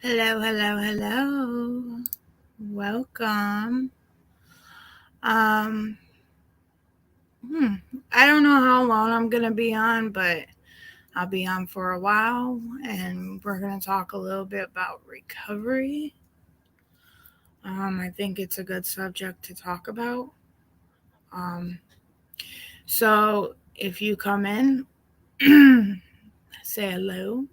Hello, hello, hello. Welcome. Um, I don't know how long I'm gonna be on, but I'll be on for a while, and we're gonna talk a little bit about recovery. I think it's a good subject to talk about. Um, so if you come in, say hello.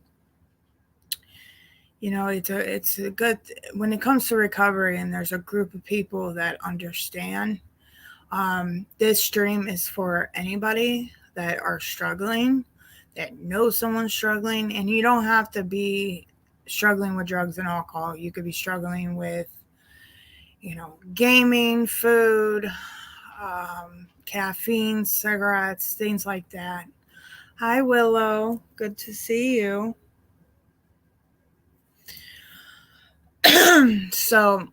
It's a good when it comes to recovery, and there's a group of people that understand. This stream is for anybody that are struggling, that knows someone struggling, and you don't have to be struggling with drugs and alcohol. You could be struggling with, gaming, food, caffeine, cigarettes, things like that. Hi, Willow. Good to see you. So,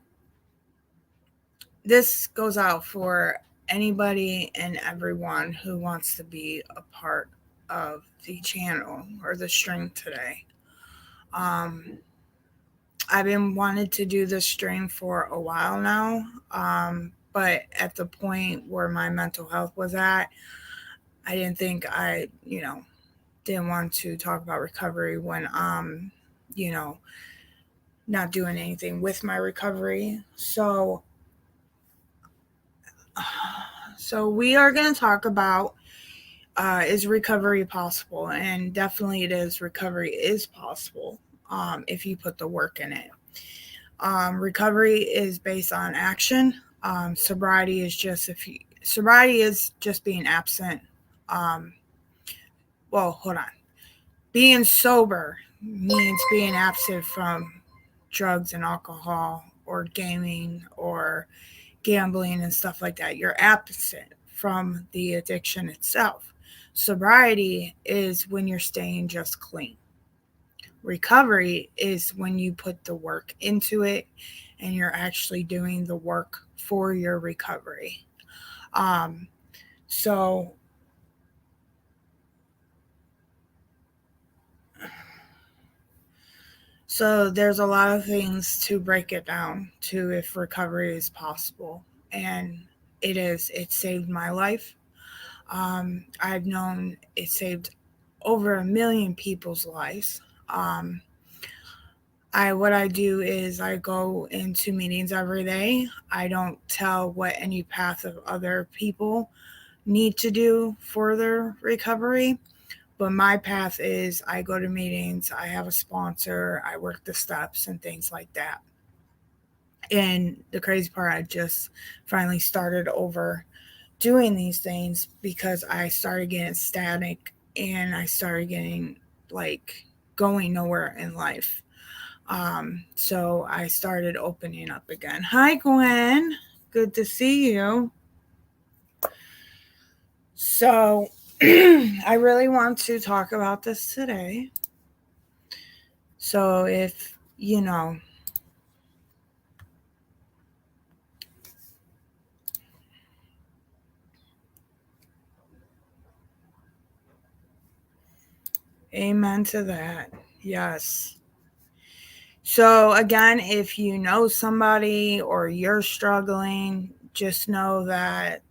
this goes out for anybody and everyone who wants to be a part of the channel or the stream today. Um, I've been wanting to do this stream for a while now, but at the point where my mental health was at, I didn't think didn't want to talk about recovery when you know, not doing anything with my recovery. So we are going to talk about is recovery possible? And definitely it is. Recovery is possible if you put the work in it. Recovery is based on action. Sobriety is sobriety is just being absent. Um, well, hold on. Being sober means being absent from drugs and alcohol or gaming or gambling and stuff like that. You're absent from the addiction itself. Sobriety is when you're staying just clean. Recovery is when you put the work into it and you're actually doing the work for your recovery. Um, so, so there's a lot of things to break it down to if recovery is possible, and it is. It saved my life. I've known it saved over 1 million people's lives. Um, what I do is I go into meetings every day. I don't tell what any path of other people need to do for their recovery, but my path is I go to meetings, I have a sponsor, I work the steps and things like that. And the crazy part, I just finally started over doing these things because I started getting static and I started getting like going nowhere in life. So I started opening up again. Hi, Gwen. Good to see you. So I really want to talk about this today. So if you know, amen to that. Yes. So again, if you know somebody or you're struggling, just know that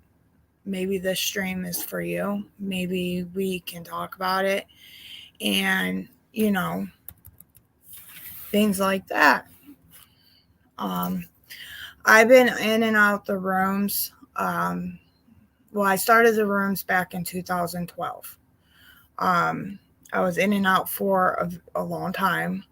maybe this stream is for you. Maybe we can talk about it and, you know, things like that. Um, I've been in and out the rooms. Well, I started the rooms back in 2012. Um, I was in and out for a long time.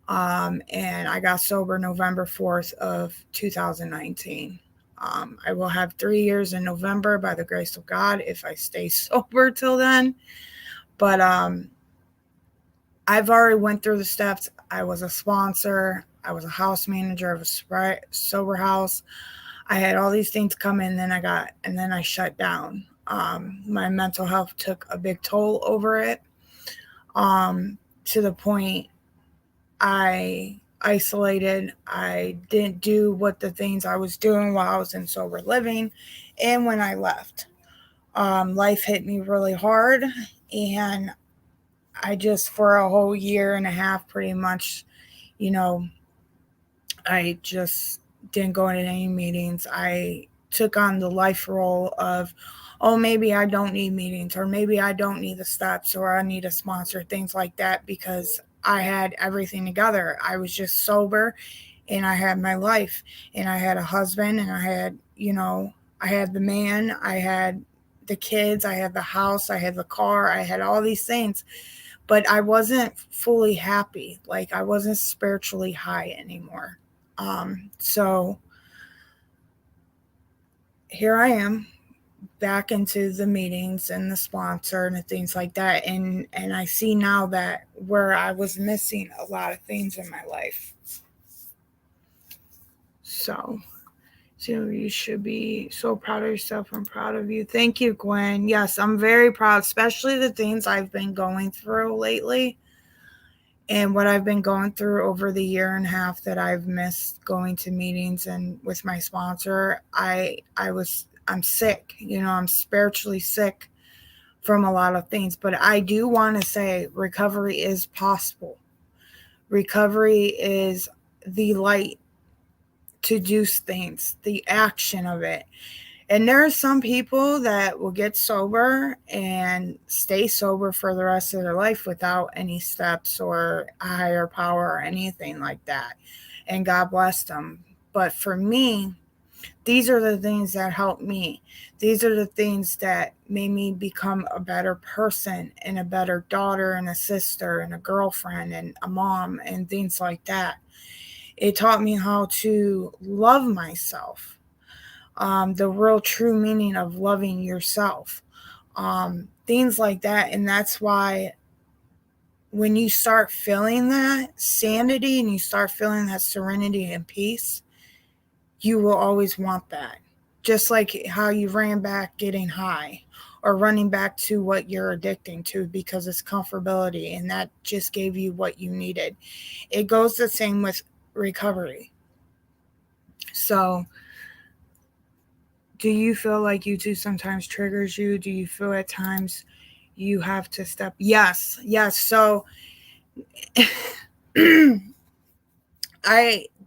And I got sober November 4th of 2019. I will have 3 years in November by the grace of God if I stay sober till then. But I've already went through the steps. I was a sponsor. I was a house manager of a sober house. I had all these things come in, and then I shut down. My mental health took a big toll over it, to the point I isolated. I didn't do what the things I was doing while I was in sober living, and when I left, life hit me really hard, and I just for a whole year and a half, pretty much, you know, I just didn't go into any meetings. I took on the life role of, oh, maybe I don't need meetings, or maybe I don't need the steps, or I need a sponsor, things like that, because I had everything together. I was just sober, and I had my life, and I had a husband, and I had, I had the man, I had the kids, I had the house, I had the car, I had all these things, but I wasn't fully happy. Like, I wasn't spiritually high anymore. So here I am back into the meetings and the sponsor and the things like that. And I see now that where I was missing a lot of things in my life. So you should be so proud of yourself. I'm proud of you. Thank you, Gwen. Yes, I'm very proud, especially the things I've been going through lately. And what I've been going through over the year and a half that I've missed going to meetings and with my sponsor, I'm sick. I'm spiritually sick from a lot of things. But I do want to say recovery is possible. Recovery is the light to do things, the action of it. And there are some people that will get sober and stay sober for the rest of their life without any steps or a higher power or anything like that. And God bless them. But for me, these are the things that helped me. These are the things that made me become a better person and a better daughter and a sister and a girlfriend and a mom and things like that. It taught me how to love myself, the real true meaning of loving yourself, things like that. And that's why when you start feeling that sanity and you start feeling that serenity and peace, you will always want that. Just like how you ran back getting high or running back to what you're addicting to because it's comfortability and that just gave you what you needed. It goes the same with recovery. So, do you feel like YouTube sometimes triggers you? Do you feel at times you have to step? Yes, yes. So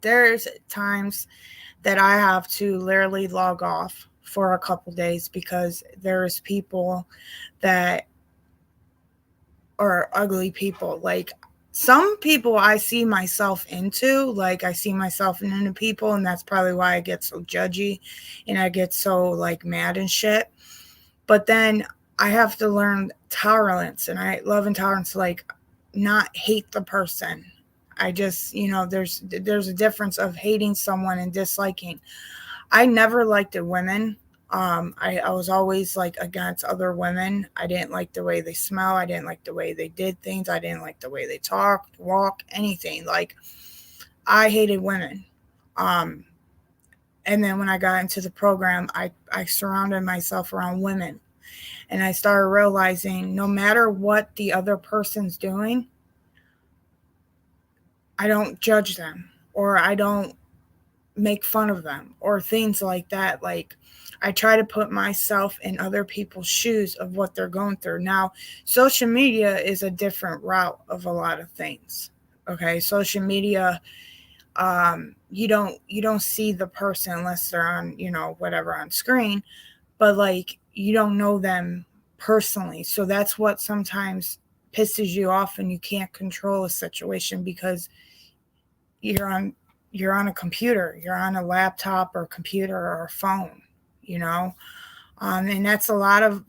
there's times that I have to literally log off for a couple days because there's people that are ugly people. Like, some people I see myself into, like I see myself into people, and that's probably why I get so judgy and I get so like mad and shit. But then I have to learn tolerance, and I love and tolerance, like not hate the person. I just, there's a difference of hating someone and disliking. I never liked the women. I was always like against other women. I didn't like the way they smell. I didn't like the way they did things. I didn't like the way they talked, walk, anything. Like, I hated women. Um, and then when I got into the program, I surrounded myself around women. And I started realizing no matter what the other person's doing, I don't judge them or I don't make fun of them or things like that. Like, I try to put myself in other people's shoes of what they're going through. Now, social media is a different route of a lot of things. Okay, social media, you don't see the person unless they're on, whatever, on screen, but like, you don't know them personally. So that's what sometimes pisses you off and you can't control a situation because you're on you're on a computer, you're on a laptop or computer or a phone, you know. And that's a lot of,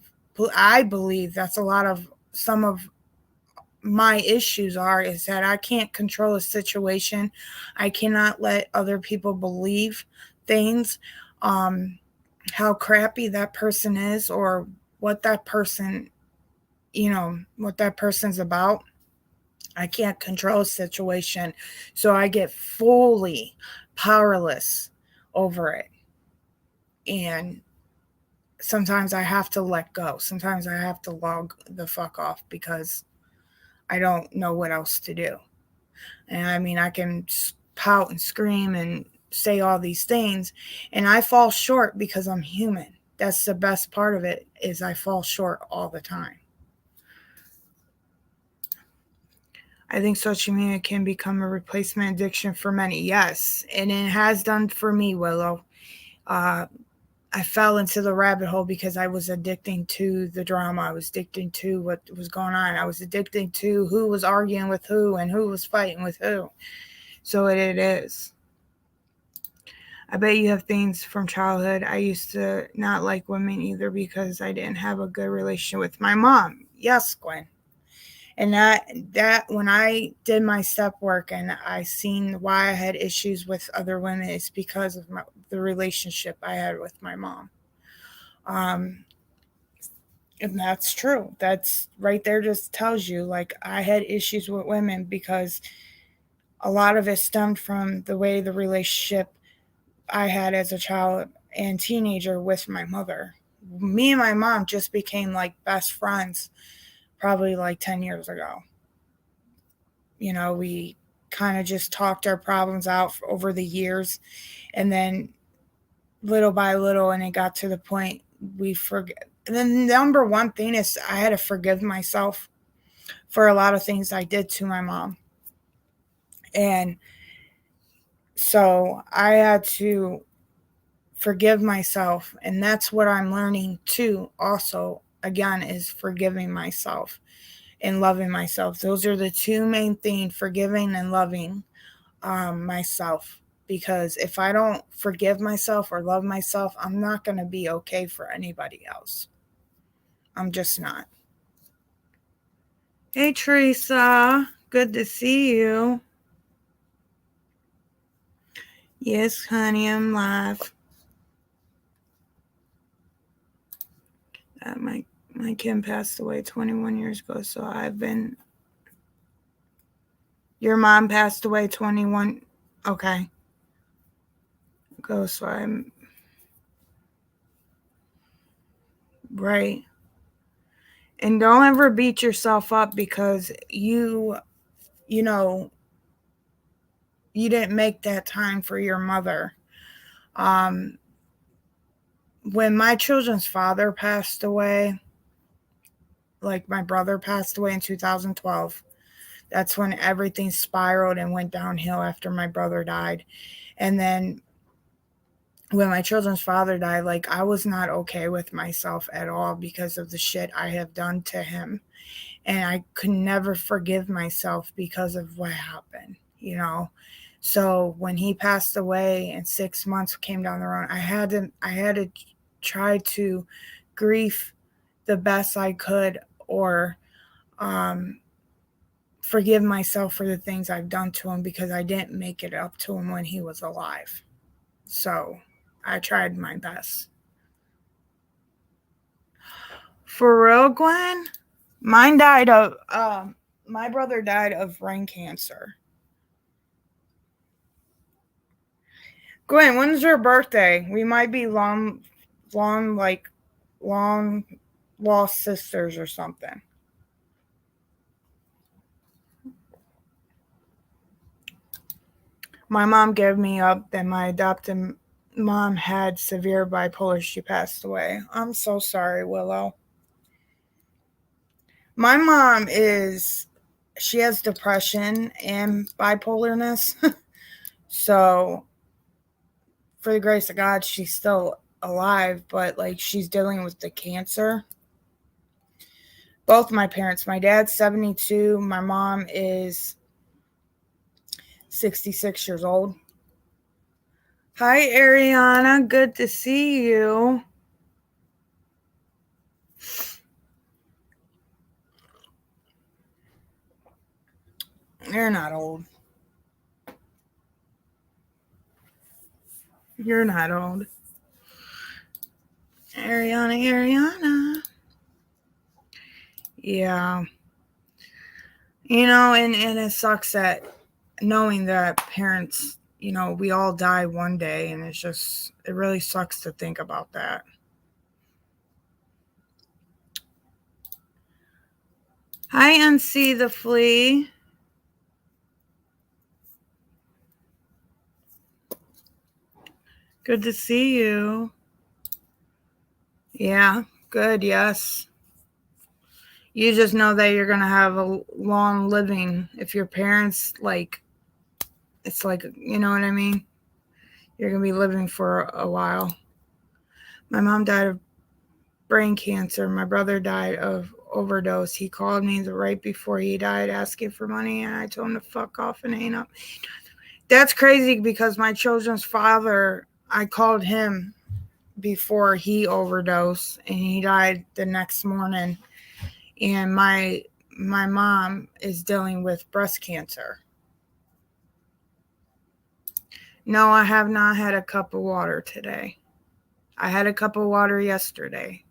I believe that's a lot of some of my issues are, is that I can't control a situation. I cannot let other people believe things, um, how crappy that person is or what that person, what that person's about. I can't control a situation. So I get fully powerless over it. And sometimes I have to let go. Sometimes I have to log the fuck off because I don't know what else to do. And I mean, I can pout and scream and say all these things, and I fall short because I'm human. That's the best part of it, is I fall short all the time. I think social media can become a replacement addiction for many. Yes, and it has done for me, Willow. I fell into the rabbit hole because I was addicting to the drama. I was addicting to what was going on. I was addicting to who was arguing with who and who was fighting with who. So it is. I bet you have things from childhood. I used to not like women either because I didn't have a good relationship with my mom. Yes, Gwen. And that when I did my step work and I seen why I had issues with other women, it's because of the relationship I had with my mom. And that's true. That's right there, just tells you like I had issues with women because a lot of it stemmed from the way the relationship I had as a child and teenager with my mother. Me and my mom just became like best friends probably like 10 years ago. We kind of just talked our problems out over the years, and then little by little, and it got to the point we forget. And the number one thing is I had to forgive myself for a lot of things I did to my mom. And so I had to forgive myself. And that's what I'm learning too, also, again, is forgiving myself and loving myself. Those are the two main things, forgiving and loving myself. Because if I don't forgive myself or love myself, I'm not going to be okay for anybody else. I'm just not. Hey, Teresa. Good to see you. Yes, honey, I'm live. My Kim passed away 21 years ago, so I've been... Your mom passed away 21... Okay. Go, so I'm... Right. And don't ever beat yourself up because you didn't make that time for your mother. When my children's father passed away, like my brother passed away in 2012, that's when everything spiraled and went downhill after my brother died. And then when my children's father died, like I was not okay with myself at all because of the shit I have done to him. And I could never forgive myself because of what happened. So when he passed away and 6 months came down the road, I had to try to grieve the best I could, or forgive myself for the things I've done to him because I didn't make it up to him when he was alive. So I tried my best. For real, Gwen? My brother died of brain cancer. Gwen, when's your birthday? We might be long lost sisters or something. My mom gave me up that my adopted mom had severe bipolar. She passed away. I'm so sorry, Willow. My mom she has depression and bipolarness. So for the grace of God, she's still alive, but like she's dealing with the cancer. Both my parents, my dad's 72, my mom is 66 years old. Hi, Ariana. Good to see you. You're not old. You're not old. Ariana. Yeah. And it sucks that knowing that parents, we all die one day, and it really sucks to think about that. Hi, NC the Flea. Good to see you. Yeah, good, yes. You just know that you're going to have a long living. If your parents, like, it's like, you know what I mean? You're going to be living for a while. My mom died of brain cancer. My brother died of overdose. He called me right before he died asking for money, and I told him to fuck off and hang up. That's crazy because my children's father, I called him before he overdosed, and he died the next morning. And my mom is dealing with breast cancer. No, I have not had a cup of water today. I had a cup of water yesterday.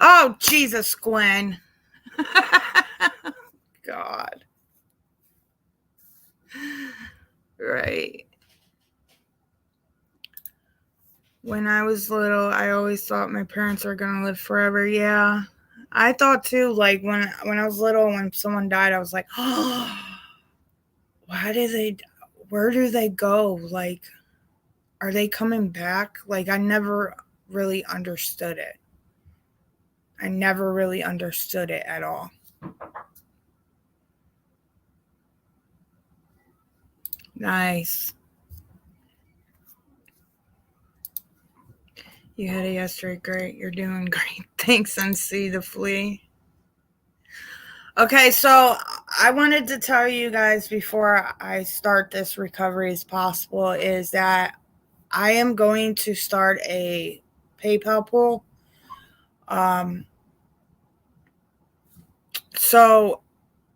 Oh, Jesus, Gwen. God. Right. When I was little, I always thought my parents are going to live forever. Yeah. I thought too, like when I was little, when someone died, I was like, oh, where do they go? Like, are they coming back? Like, I never really understood it. I never really understood it at all. Nice. You had it yesterday. Great. You're doing great. Thanks, NC the Flea. Okay, so I wanted to tell you guys before I start this recovery as possible is that I am going to start a PayPal pool. So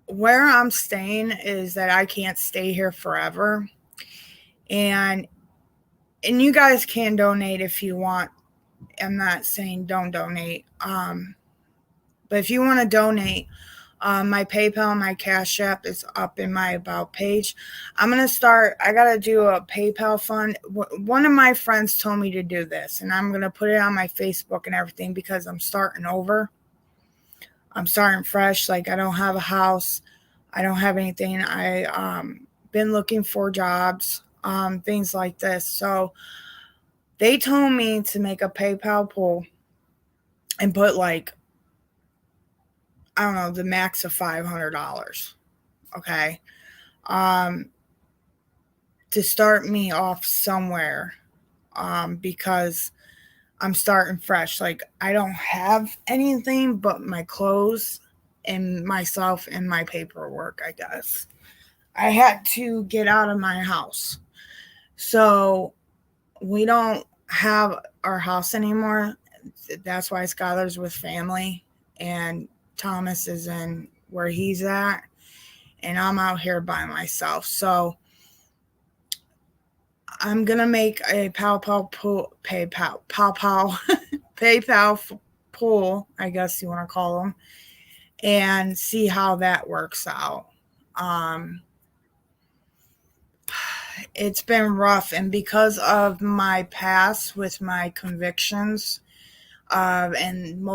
where I'm staying is that I can't stay here forever. And you guys can donate if you want. I'm not saying don't donate. But if you want to donate, my PayPal and my Cash App is up in my About page. I got to do a PayPal fund. One of my friends told me to do this, and I'm going to put it on my Facebook and everything because I'm starting over. I'm starting fresh. Like, I don't have a house. I don't have anything. I been looking for jobs, things like this. So they told me to make a PayPal pool and put like, I don't know, the max of $500. Okay. To start me off somewhere. Because I'm starting fresh. Like, I don't have anything but my clothes and myself and my paperwork, I guess. I had to get out of my house. So we don't have our house anymore. That's why Skylar's with family and Thomas is in where he's at. And I'm out here by myself. So I'm going to make a PayPal pool, I guess you want to call them, and see how that works out. It's been rough, and because of my past with my convictions, and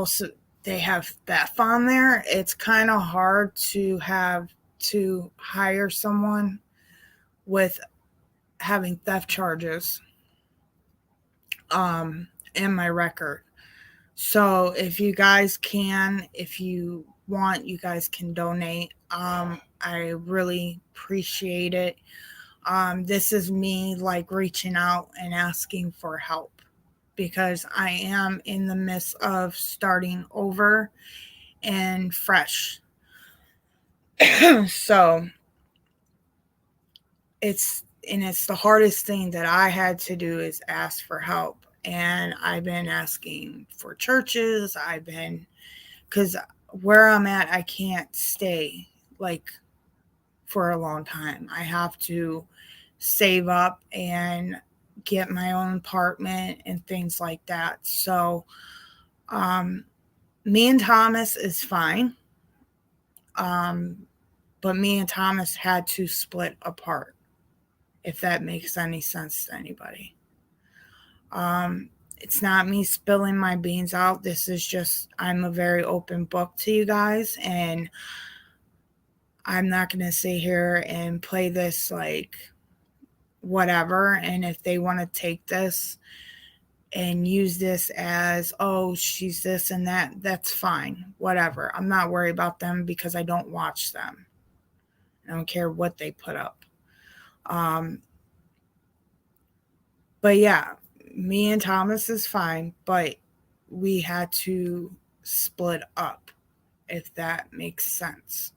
they have theft on there, it's kind of hard to hire someone with having theft charges in my record. So if you guys can, if you want, you guys can donate. I really appreciate it. This is me like reaching out and asking for help because I am in the midst of starting over and fresh. So it's the hardest thing that I had to do is ask for help. And I've been asking for churches. Because where I'm at, I can't stay like for a long time. I have to save up and get my own apartment and things like that. So, me and Thomas is fine. But me and Thomas had to split apart, if that makes any sense to anybody. It's not me spilling my beans out. This is just, I'm a very open book to you guys, and I'm not going to sit here and play this like whatever. And if they want to take this and use this as, oh, she's this and that. That's fine. Whatever. I'm not worried about them because I don't watch them. I don't care what they put up. But yeah, me and Thomas is fine, but we had to split up, if that makes sense.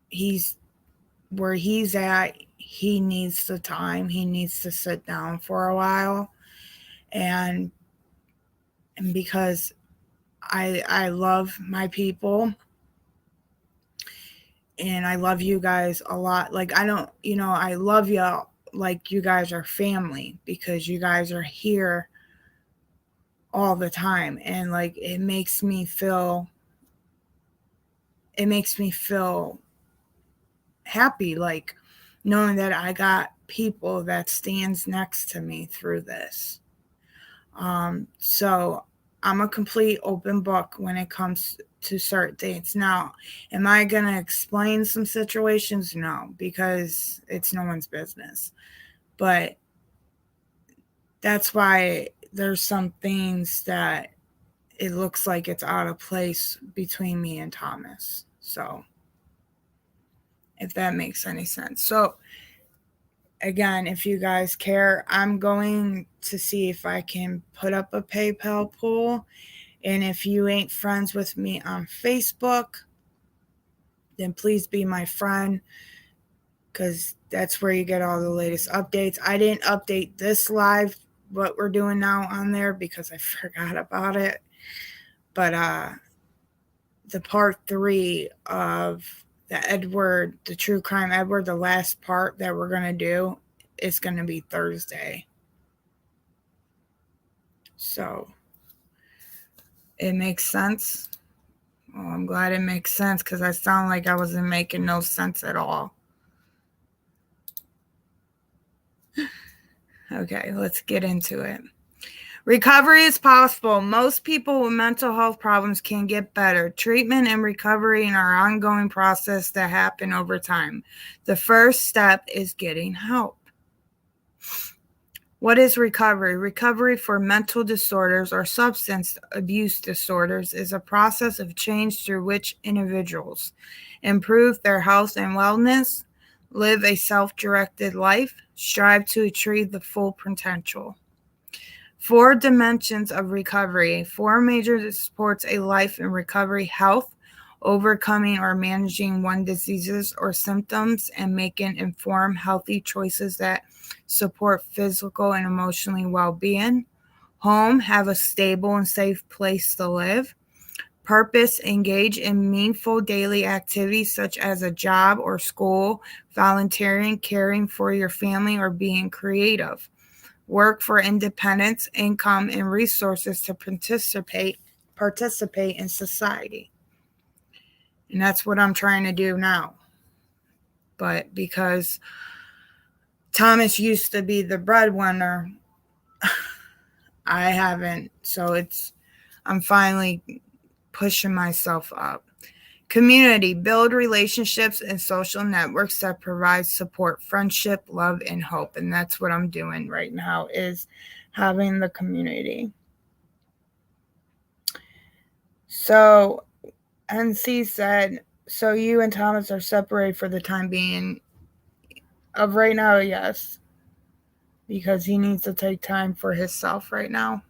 He's where he's at, he needs the time, he needs to sit down for a while. And because I love my people and I love you guys a lot. Like, I don't, I love y'all like you guys are family because you guys are here all the time. And like, it makes me feel happy, like knowing that I got people that stands next to me through this. So I'm a complete open book when it comes to certain things. Now, am I going to explain some situations? No, because it's no one's business. But that's why there's some things that it looks like it's out of place between me and Thomas. So, if that makes any sense. So, again, if you guys care, I'm going to see if I can put up a PayPal pool. And if you ain't friends with me on Facebook, then please be my friend, because that's where you get all the latest updates. I didn't update this live, what we're doing now, on there because I forgot about it. But the part 3 of the True Crime Edward, the last part that we're going to do, is going to be Thursday. So, it makes sense. Well, I'm glad it makes sense because I sound like I wasn't making no sense at all. Okay, let's get into it. Recovery is possible. Most people with mental health problems can get better. Treatment and recovery are an ongoing process that happen over time. The first step is getting help. What is recovery? Recovery for mental disorders or substance abuse disorders is a process of change through which individuals improve their health and wellness, live a self-directed life, strive to achieve the full potential. 4 dimensions of recovery. 4 major supports a life in recovery: health, overcoming or managing one's diseases or symptoms, and making informed, healthy choices that support physical and emotional well-being. Home, have a stable and safe place to live. Purpose, engage in meaningful daily activities such as a job or school, volunteering, caring for your family, or being creative. Work for independence, income, and resources to participate in society. And that's what I'm trying to do now. But because Thomas used to be the breadwinner, I haven't. So I'm finally pushing myself up. Community, build relationships and social networks that provide support, friendship, love, and hope. And that's what I'm doing right now, is having the community. So NC said, so you and Thomas are separated for the time being. Of right now, yes. Because he needs to take time for himself right now.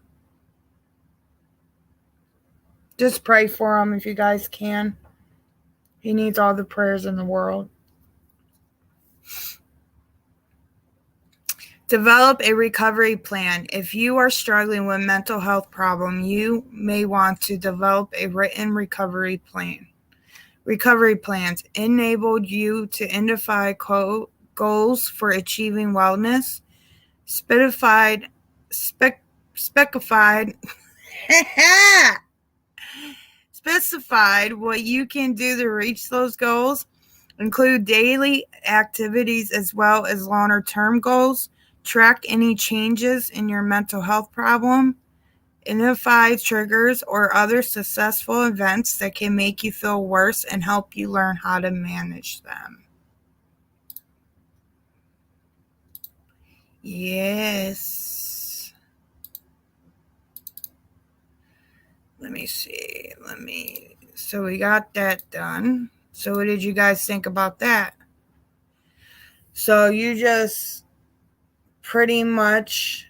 Just pray for him if you guys can. He needs all the prayers in the world. Develop a recovery plan. If you are struggling with mental health problem, you may want to develop a written recovery plan. Recovery plans enabled you to identify goals for achieving wellness, specified what you can do to reach those goals, include daily activities as well as longer-term goals, track any changes in your mental health problem, identify triggers or other successful events that can make you feel worse and help you learn how to manage them. Yes. Let me see. So we got that done. So what did you guys think about that? So you just pretty much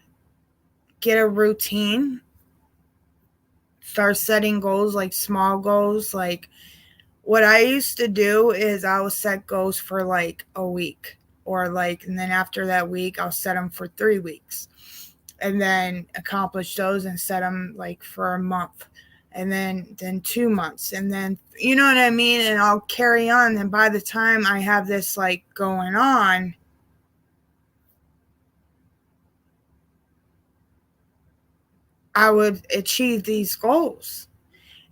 get a routine, start setting goals, like small goals. Like what I used to do is I would set goals for like a week, or like, and then after that week, I'll set them for 3 weeks, and then accomplish those and set them like for a month, and then 2 months, and then, you know what I mean? And I'll carry on. And by the time I have this like going on, I would achieve these goals.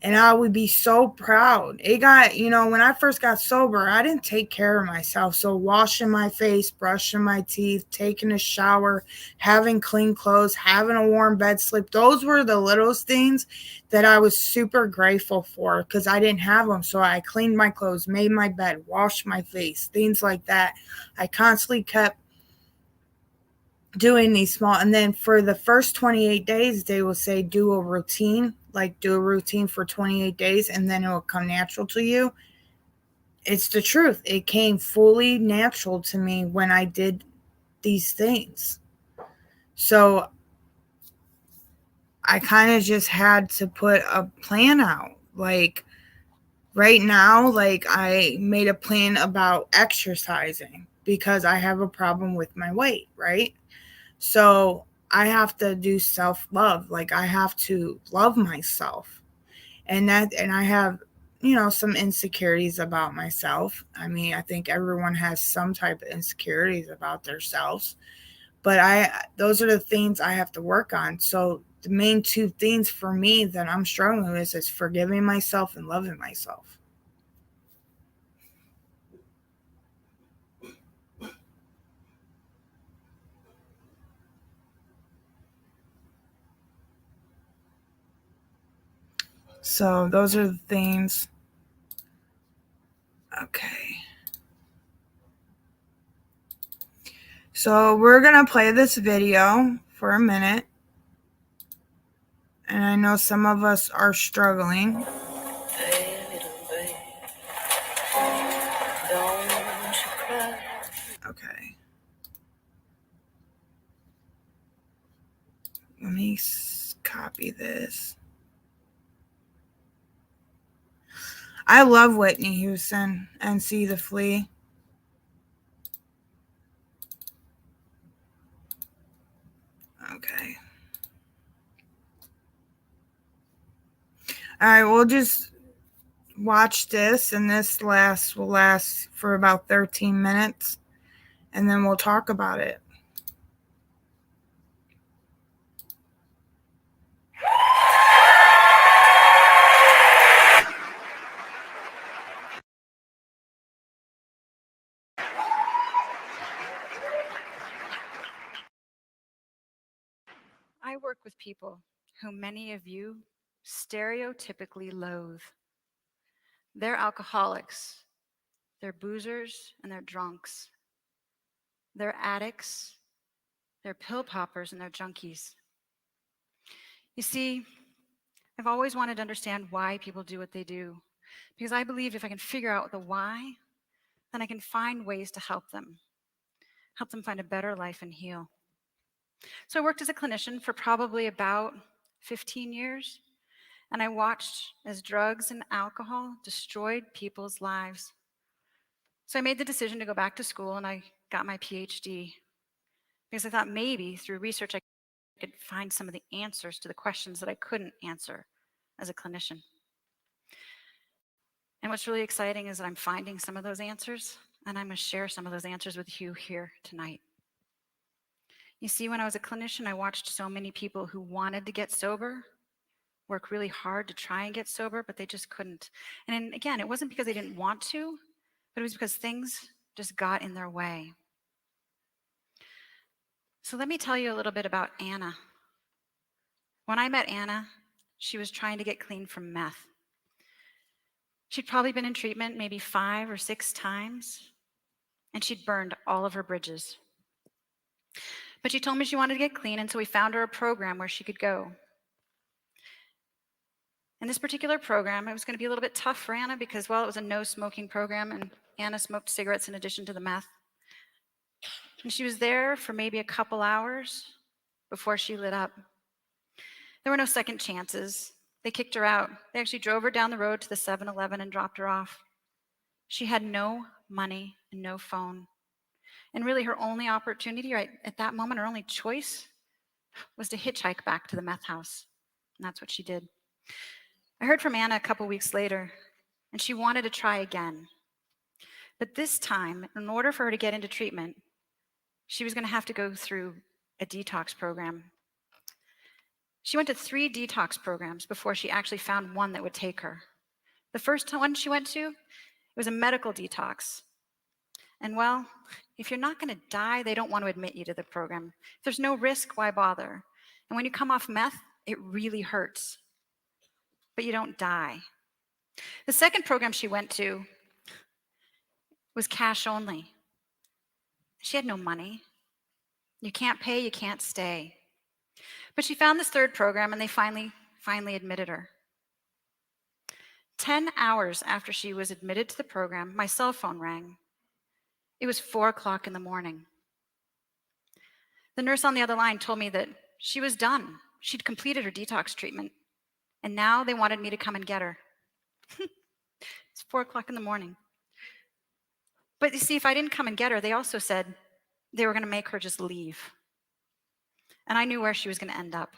And I would be so proud. It got, when I first got sober, I didn't take care of myself. So washing my face, brushing my teeth, taking a shower, having clean clothes, having a warm bed sleep, those were the littlest things that I was super grateful for, because I didn't have them. So I cleaned my clothes, made my bed, washed my face, things like that. I constantly kept doing these small, and then for the first 28 days they will say do a routine, like do a routine for 28 days, and then it will come natural to you. It's the truth. It came fully natural to me when I did these things. So I kind of just had to put a plan out. Like right now, like I made a plan about exercising because I have a problem with my weight, right? So I have to do self love. Like I have to love myself. And I have, some insecurities about myself. I mean, I think everyone has some type of insecurities about themselves. But those are the things I have to work on. So the main two things for me that I'm struggling with is forgiving myself and loving myself. So those are the things. Okay. So we're going to play this video for a minute. And I know some of us are struggling. Hey, little baby, don't you cry. Okay. Let me copy this. I love Whitney Houston and See the Flea. Okay. All right, we'll just watch this, and this will last for about 13 minutes, and then we'll talk about it. I work with people whom many of you stereotypically loathe. They're alcoholics, they're boozers, and they're drunks. They're addicts, they're pill poppers, and they're junkies. You see, I've always wanted to understand why people do what they do, because I believe if I can figure out the why, then I can find ways to help them find a better life and heal. So I worked as a clinician for probably about 15 years. And I watched as drugs and alcohol destroyed people's lives. So I made the decision to go back to school, and I got my PhD because I thought maybe through research I could find some of the answers to the questions that I couldn't answer as a clinician. And what's really exciting is that I'm finding some of those answers, and I'm going to share some of those answers with you here tonight. You see, when I was a clinician, I watched so many people who wanted to get sober work really hard to try and get sober, but they just couldn't. And again, it wasn't because they didn't want to, but it was because things just got in their way. So let me tell you a little bit about Anna. When I met Anna, she was trying to get clean from meth. She'd probably been in treatment maybe 5 or 6 times, and she'd burned all of her bridges. But she told me she wanted to get clean, and so we found her a program where she could go. In this particular program, it was going to be a little bit tough for Anna because, well, it was a no smoking program, and Anna smoked cigarettes in addition to the meth. And she was there for maybe a couple hours before she lit up. There were no second chances. They kicked her out. They actually drove her down the road to the 7-Eleven and dropped her off. She had no money and no phone. And really, her only opportunity right at that moment, her only choice, was to hitchhike back to the meth house. And that's what she did. I heard from Anna a couple weeks later, and she wanted to try again. But this time, in order for her to get into treatment, she was going to have to go through a detox program. She went to 3 detox programs before she actually found one that would take her. The first one she went to, it was a medical detox. And well, if you're not going to die, they don't want to admit you to the program. If there's no risk, why bother? And when you come off meth, it really hurts. But you don't die. The second program she went to was cash only. She had no money. You can't pay, you can't stay. But she found this third program, and they finally admitted her. 10 hours after she was admitted to the program, my cell phone rang. It was 4 o'clock in the morning. The nurse on the other line told me that she was done. She'd completed her detox treatment, and now they wanted me to come and get her. It's 4 o'clock in the morning. But you see, if I didn't come and get her, they also said they were going to make her just leave. And I knew where she was going to end up.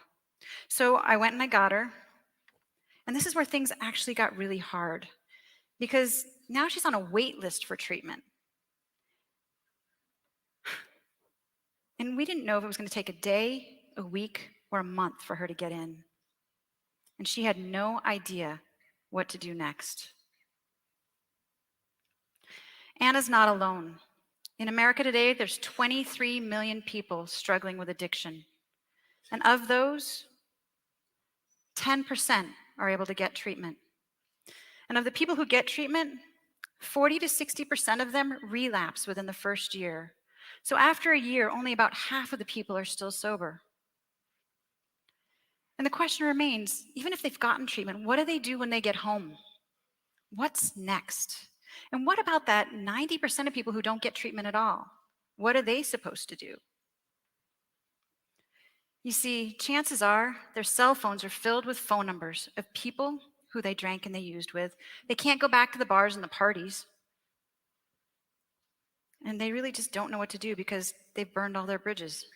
So I went and I got her. And this is where things actually got really hard, because now she's on a wait list for treatment. And we didn't know if it was going to take a day, a week, or a month for her to get in. And she had no idea what to do next. Anna's not alone. In America today, there's 23 million people struggling with addiction. And of those, 10% are able to get treatment. And of the people who get treatment, 40 to 60% of them relapse within the first year. So after a year, only about half of the people are still sober. And the question remains, even if they've gotten treatment, what do they do when they get home? What's next? And what about that 90% of people who don't get treatment at all? What are they supposed to do? You see, chances are their cell phones are filled with phone numbers of people who they drank and they used with. They can't go back to the bars and the parties. And they really just don't know what to do because they've burned all their bridges.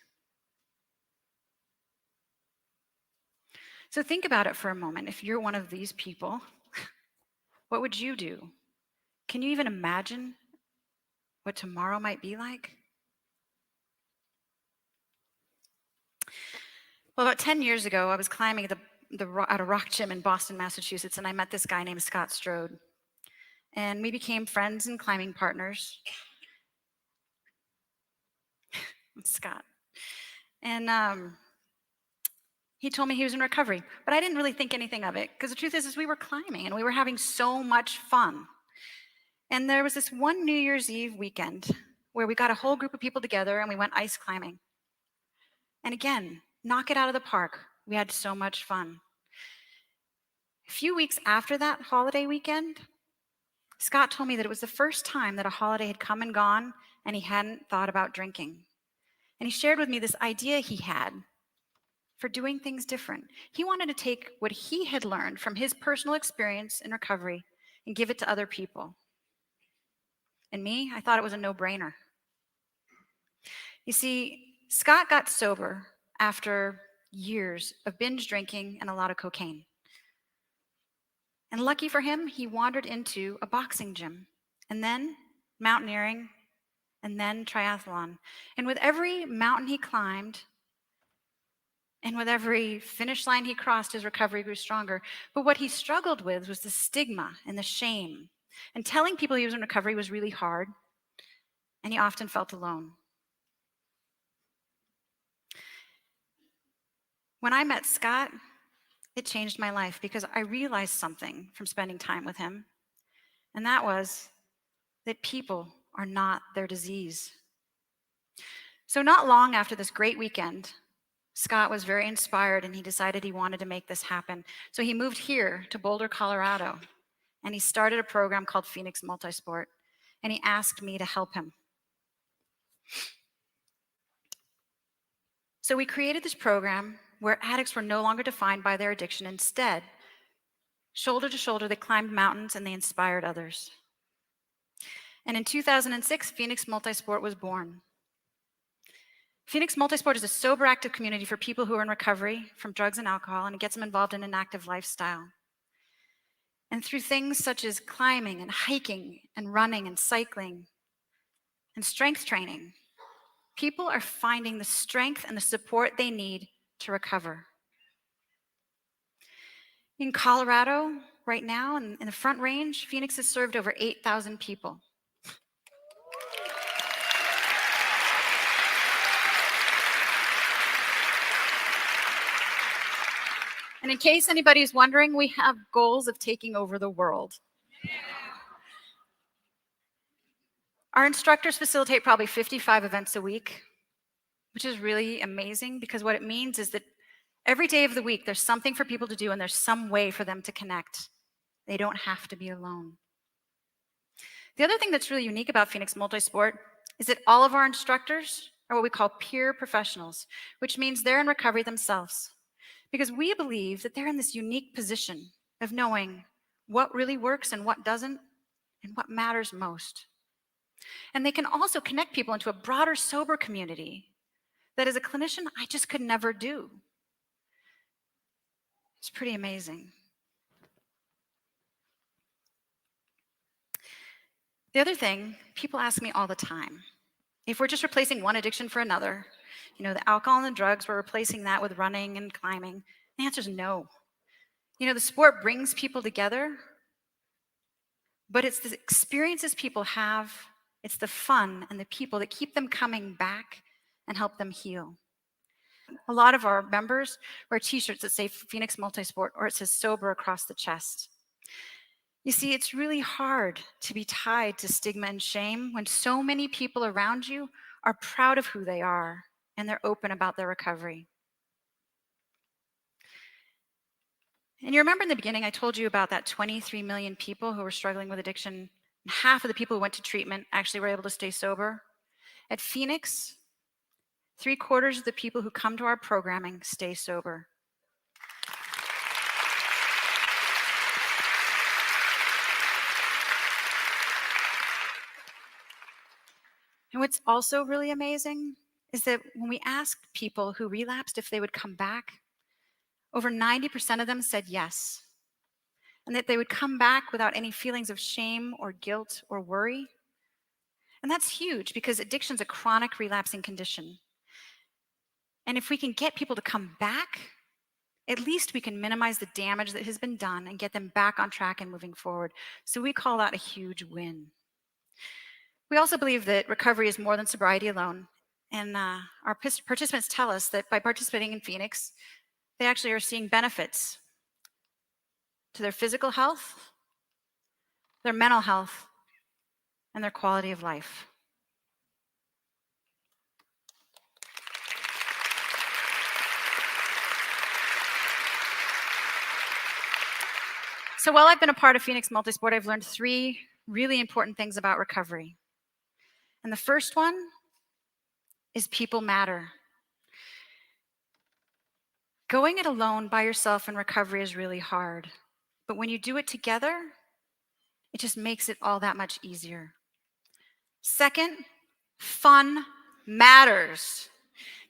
So think about it for a moment. If you're one of these people, what would you do? Can you even imagine what tomorrow might be like? Well, about 10 years ago, I was climbing at a rock gym in Boston, Massachusetts, and I met this guy named Scott Strode. And we became friends and climbing partners. Scott. And he told me he was in recovery, but I didn't really think anything of it, because the truth is we were climbing and we were having so much fun. And there was this one New Year's Eve weekend where we got a whole group of people together and we went ice climbing. And again, knock it out of the park. We had so much fun. A few weeks after that holiday weekend, Scott told me that it was the first time that a holiday had come and gone and he hadn't thought about drinking. And he shared with me this idea he had for doing things different. He wanted to take what he had learned from his personal experience in recovery and give it to other people. And me, I thought it was a no-brainer. You see, Scott got sober after years of binge drinking and a lot of cocaine. And lucky for him, he wandered into a boxing gym, and then mountaineering, and then triathlon. And with every mountain he climbed, and with every finish line he crossed, his recovery grew stronger. But what he struggled with was the stigma and the shame. And telling people he was in recovery was really hard, and he often felt alone. When I met Scott, it changed my life because I realized something from spending time with him, and that was that people are not their disease. So not long after this great weekend, Scott was very inspired and he decided he wanted to make this happen. So he moved here to Boulder, Colorado, and he started a program called Phoenix Multisport, and he asked me to help him. So we created this program where addicts were no longer defined by their addiction. Instead, shoulder to shoulder, they climbed mountains and they inspired others. And in 2006, Phoenix Multisport was born. Phoenix Multisport is a sober, active community for people who are in recovery from drugs and alcohol, and it gets them involved in an active lifestyle. And through things such as climbing and hiking and running and cycling and strength training, people are finding the strength and the support they need to recover. In Colorado, right now, in the Front Range, Phoenix has served over 8,000 people. And in case anybody's wondering, we have goals of taking over the world. Our instructors facilitate probably 55 events a week, which is really amazing because what it means is that every day of the week, there's something for people to do and there's some way for them to connect. They don't have to be alone. The other thing that's really unique about Phoenix Multisport is that all of our instructors are what we call peer professionals, which means they're in recovery themselves. Because we believe that they're in this unique position of knowing what really works and what doesn't, and what matters most. And they can also connect people into a broader sober community that as a clinician, I just could never do. It's pretty amazing. The other thing, people ask me all the time, if we're just replacing one addiction for another, the alcohol and the drugs, we're replacing that with running and climbing. The answer is no. The sport brings people together, but it's the experiences people have, it's the fun and the people that keep them coming back and help them heal. A lot of our members wear t-shirts that say Phoenix Multisport, or it says sober across the chest. You see, it's really hard to be tied to stigma and shame when so many people around you are proud of who they are and they're open about their recovery. And you remember in the beginning, I told you about that 23 million people who were struggling with addiction. And half of the people who went to treatment actually were able to stay sober. At Phoenix, 3/4 of the people who come to our programming stay sober. And what's also really amazing is that when we asked people who relapsed if they would come back, over 90% of them said yes, and that they would come back without any feelings of shame or guilt or worry. And that's huge because addiction is a chronic relapsing condition. And if we can get people to come back, at least we can minimize the damage that has been done and get them back on track and moving forward. So we call that a huge win. We also believe that recovery is more than sobriety alone. And our participants tell us that by participating in Phoenix, they actually are seeing benefits to their physical health, their mental health, and their quality of life. So while I've been a part of Phoenix Multisport, I've learned 3 really important things about recovery. And the first one is people matter. Going it alone by yourself in recovery is really hard. But when you do it together, it just makes it all that much easier. Second, fun matters.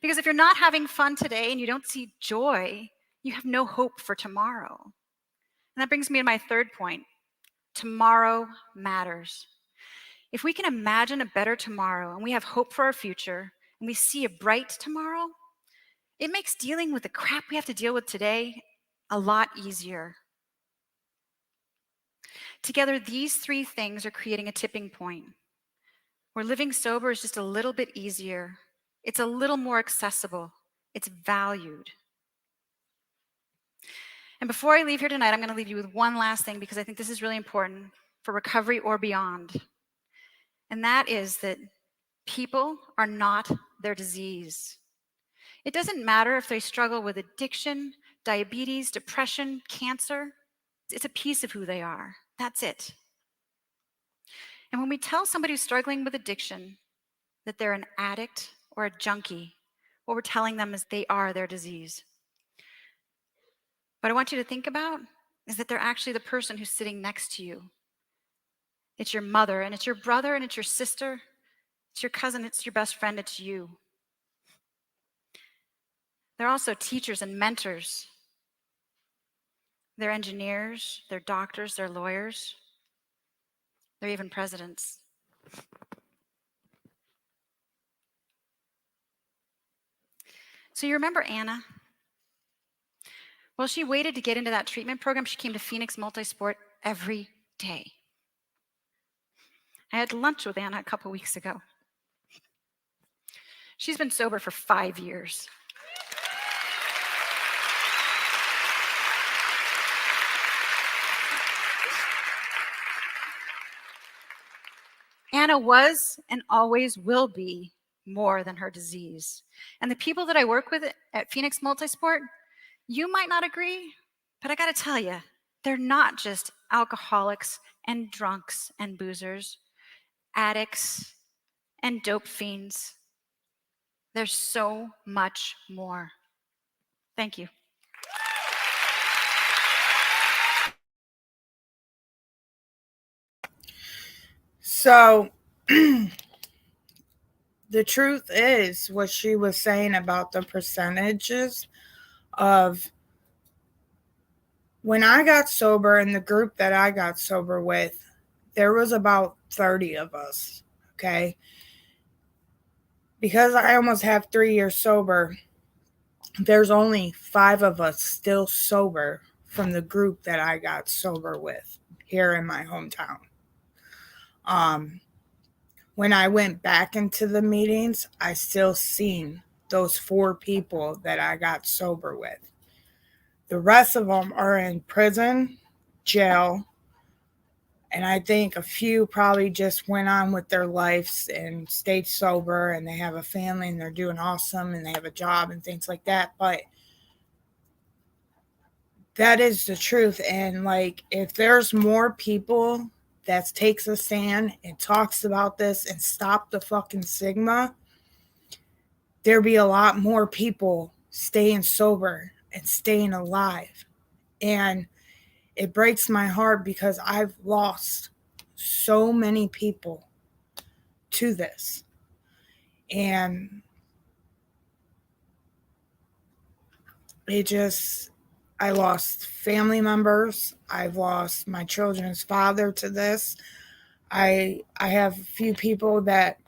Because if you're not having fun today and you don't see joy, you have no hope for tomorrow. And that brings me to my third point. Tomorrow matters. If we can imagine a better tomorrow and we have hope for our future and we see a bright tomorrow, it makes dealing with the crap we have to deal with today a lot easier. Together, these 3 things are creating a tipping point where living sober is just a little bit easier. It's a little more accessible. It's valued. And before I leave here tonight, I'm going to leave you with one last thing because I think this is really important for recovery or beyond. And that is that People are not their disease. It doesn't matter if they struggle with addiction, diabetes, depression, cancer. It's a piece of who they are. That's it. And when we tell somebody who's struggling with addiction that they're an addict or a junkie, what we're telling them is they are their disease. What I want you to think about is that they're actually the person who's sitting next to you. It's your mother, and it's your brother, and it's your sister, it's your cousin, it's your best friend, it's you. They're also teachers and mentors. They're engineers, they're doctors, they're lawyers, they're even presidents. So you remember Anna? Well, she waited to get into that treatment program. She came to Phoenix Multisport every day. I had lunch with Anna a couple weeks ago. She's been sober for 5 years. Anna was and always will be more than her disease. And the people that I work with at Phoenix Multisport, you might not agree, but I gotta tell you, they're not just alcoholics and drunks and boozers, addicts and dope fiends. There's so much more. Thank you. So the truth is what she was saying about the percentages of when I got sober in the group that I got sober with, there was about 30 of us, okay? Because I almost have 3 years sober, there's only 5 of us still sober from the group that I got sober with here in my hometown. When I went back into the meetings, I still seen those 4 people that I got sober with. The rest of them are in prison, jail, and I think a few probably just went on with their lives and stayed sober, and they have a family and they're doing awesome and they have a job and things like that. But that is the truth. And like, if there's more people that takes a stand and talks about this and stop the fucking stigma, there'd be a lot more people staying sober and staying alive. And it breaks my heart because I've lost so many people to this. And I lost family members. I've lost my children's father to this. I have a few people that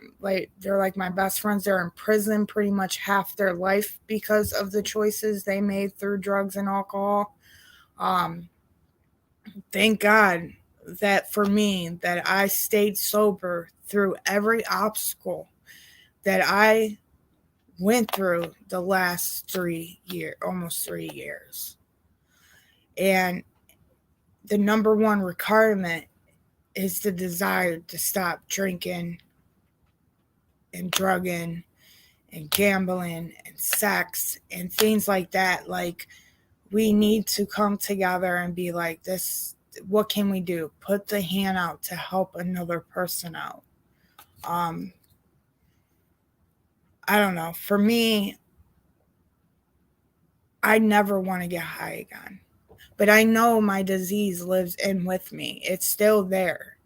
they're like my best friends. They're in prison pretty much half their life because of the choices they made through drugs and alcohol. Thank God that for me, that I stayed sober through every obstacle that I went through the last almost 3 years. And the number one requirement is the desire to stop drinking and drugging and gambling and sex and things like that. Like, we need to come together and be like, this, what can we do? Put the hand out to help another person out. I don't know. For me, I never want to get high again. But I know my disease lives in with me. It's still there.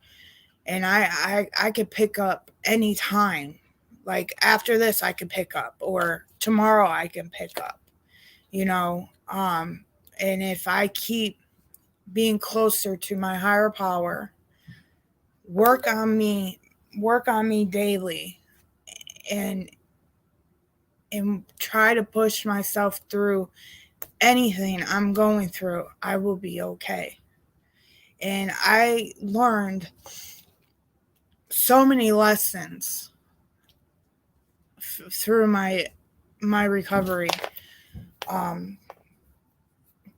And I could pick up any time. Like after this, I could pick up, or tomorrow I can pick up, you know. And if I keep being closer to my higher power, work on me daily, and try to push myself through anything I'm going through, I will be okay. And I learned so many lessons through my recovery,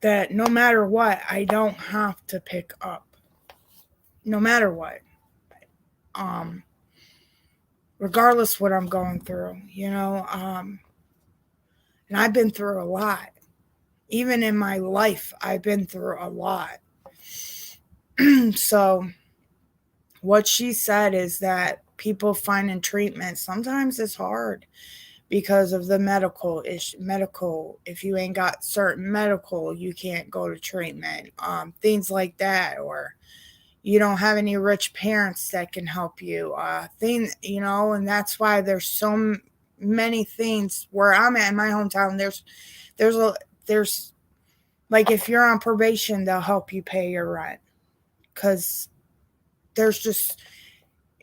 that no matter what, I don't have to pick up. No matter what. regardless what I'm going through, and I've been through a lot. Even in my life, I've been through a lot. So what she said is that people finding treatment sometimes it's hard because of the medical. If you ain't got certain medical, you can't go to treatment, things like that, or you don't have any rich parents that can help you, and that's why there's so many things where I'm at in my hometown. There's like, if you're on probation, they'll help you pay your rent, because there's just,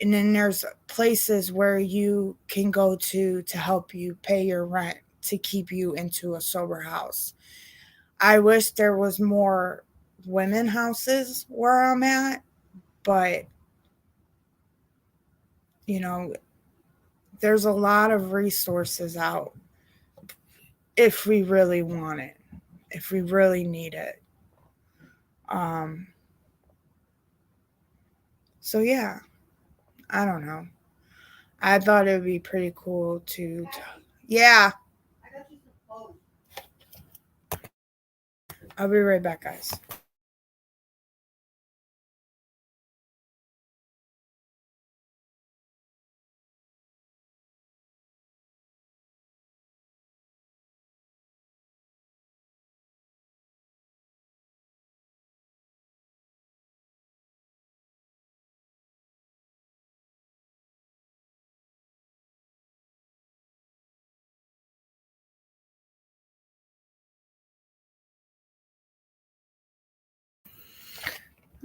and then there's places where you can go to help you pay your rent to keep you into a sober house. I wish there was more women houses where I'm at, but you know, there's a lot of resources out if we really want it, if we really need it. Um, so yeah, I don't know. I thought it would be pretty cool yeah, I'll be right back, guys.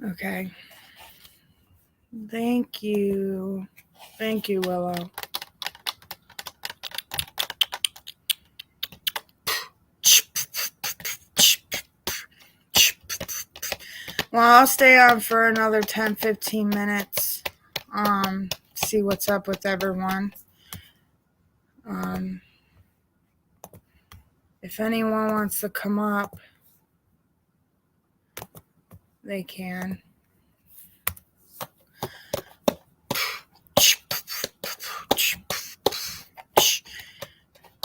Okay. Thank you. Thank you, Willow. Well, I'll stay on for another 10-15 minutes. See what's up with everyone. Um, if anyone wants to come up, they can.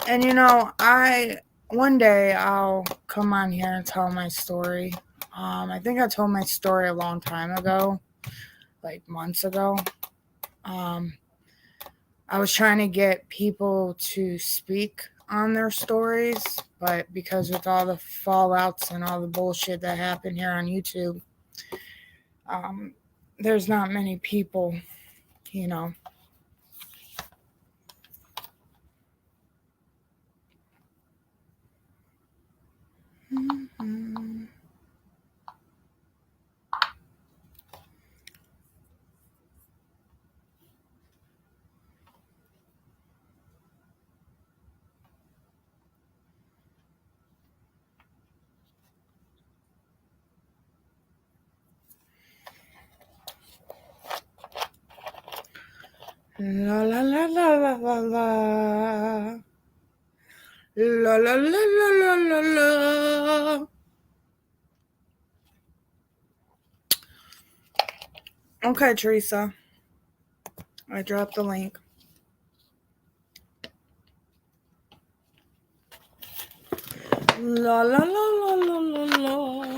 And one day I'll come on here and tell my story. I think I told my story a long time ago, like months ago. I was trying to get people to speak on their stories, but because with all the fallouts and all the bullshit that happened here on YouTube, there's not many people, you know. Mm-hmm. La la la la la la la. La la la la la la la. Okay, Teresa. I dropped the link. La la la la la la la.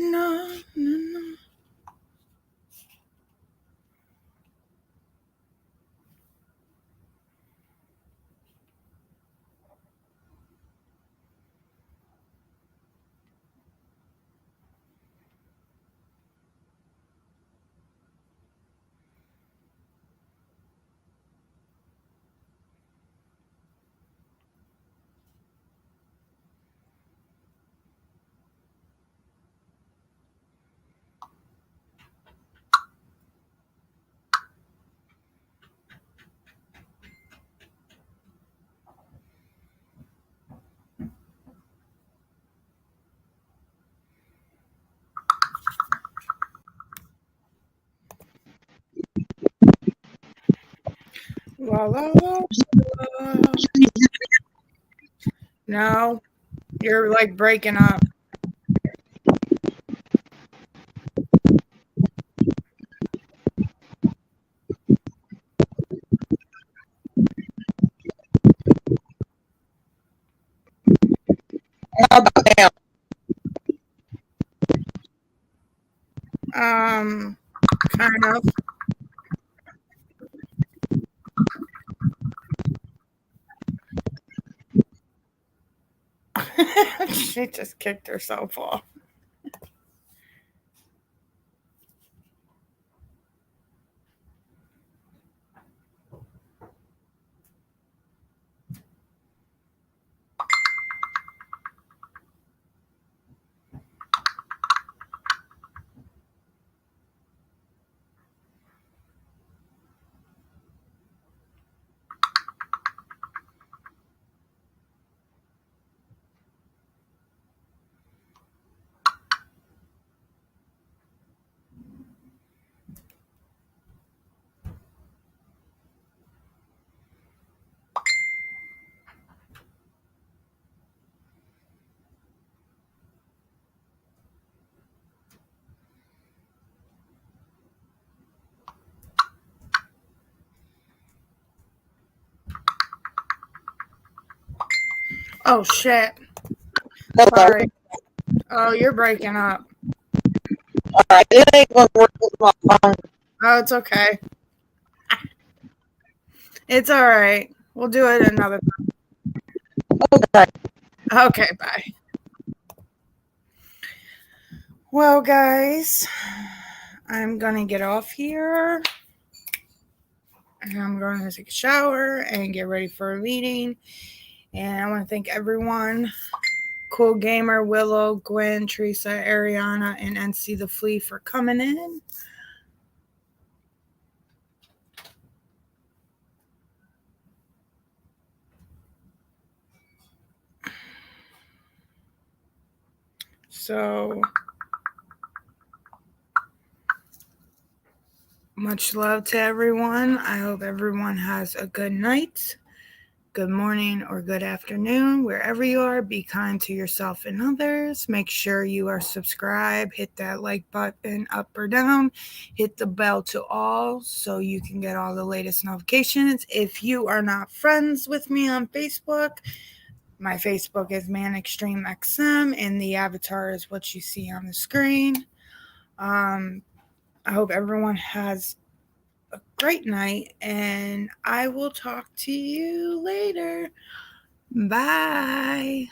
No, no, no. La, la, la, la. No, you're like breaking up. How about now? Kind of. She just kicked herself off. Oh shit. Hello. Sorry. Oh, you're breaking up. All right, it ain't gonna work with my phone. Oh, it's okay. It's all right. We'll do it another time. Okay. Okay, bye. Well, guys, I'm gonna get off here. And I'm going to take a shower and get ready for a meeting. And I want to thank everyone. Cool Gamer, Willow, Gwen, Teresa, Ariana, and NC the Flea for coming in. So much love to everyone. I hope everyone has a good night, good morning, or good afternoon. Wherever you are, be kind to yourself and others. Make sure you are subscribed. Hit that like button up or down. Hit the bell to all so you can get all the latest notifications. If you are not friends with me on Facebook, my Facebook is ManExtremeXM, and the avatar is what you see on the screen. I hope everyone has a great night, and I will talk to you later. Bye.